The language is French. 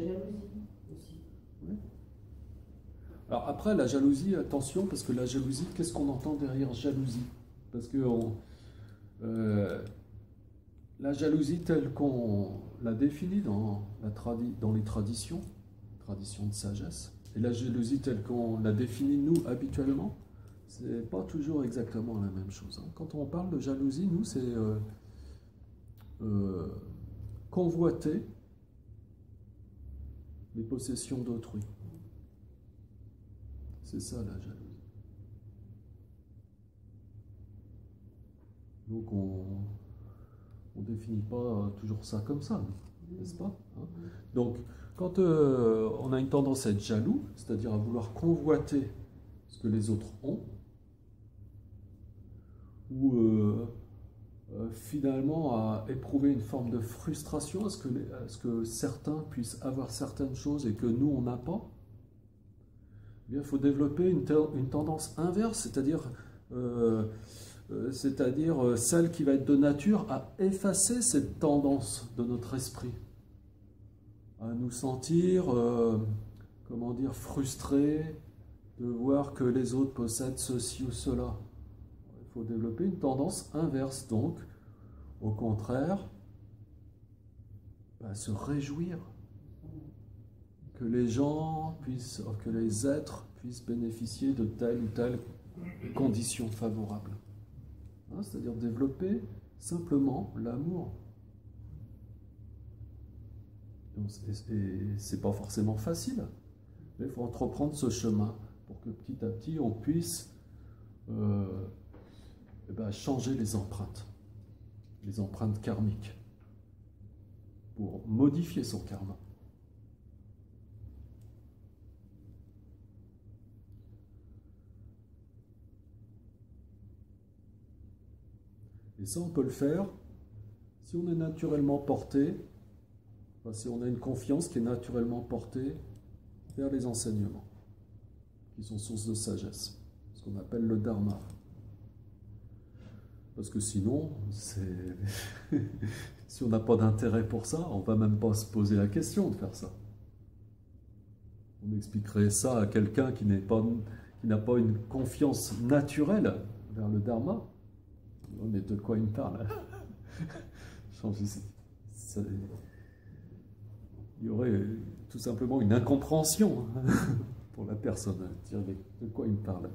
jalousie aussi. Oui. Alors après, la jalousie, attention, parce que la jalousie, qu'est-ce qu'on entend derrière jalousie? Parce que la jalousie telle qu'on l'a définie dans les traditions de sagesse, et la jalousie telle qu'on la définit nous habituellement, c'est pas toujours exactement la même chose. Quand on parle de jalousie, nous, c'est convoiter les possessions d'autrui. C'est ça la jalousie. Donc on définit pas toujours ça comme ça, n'est-ce pas? Donc quand on a une tendance à être jaloux, c'est-à-dire à vouloir convoiter ce que les autres ont, ou finalement à éprouver une forme de frustration à ce que certains puissent avoir certaines choses et que nous on n'a pas, eh bien, il faut développer une tendance inverse, c'est-à-dire celle qui va être de nature à effacer cette tendance de notre esprit, à nous sentir, comment dire, frustrés de voir que les autres possèdent ceci ou cela. Il faut développer une tendance inverse, donc, au contraire, se réjouir que que les êtres puissent bénéficier de telle ou telle condition favorable. C'est-à-dire développer simplement l'amour. Et c'est pas forcément facile, mais il faut entreprendre ce chemin pour que petit à petit on puisse changer les empreintes karmiques, pour modifier son karma. Et ça, on peut le faire si on est naturellement porté, si on a une confiance qui est naturellement portée vers les enseignements, qui sont source de sagesse, ce qu'on appelle le dharma. Parce que sinon, si on n'a pas d'intérêt pour ça, on ne va même pas se poser la question de faire ça. On expliquerait ça à quelqu'un qui n'a pas une confiance naturelle vers le dharma. Mais de quoi il me parle? Il y aurait tout simplement une incompréhension pour la personne. De quoi il me parle?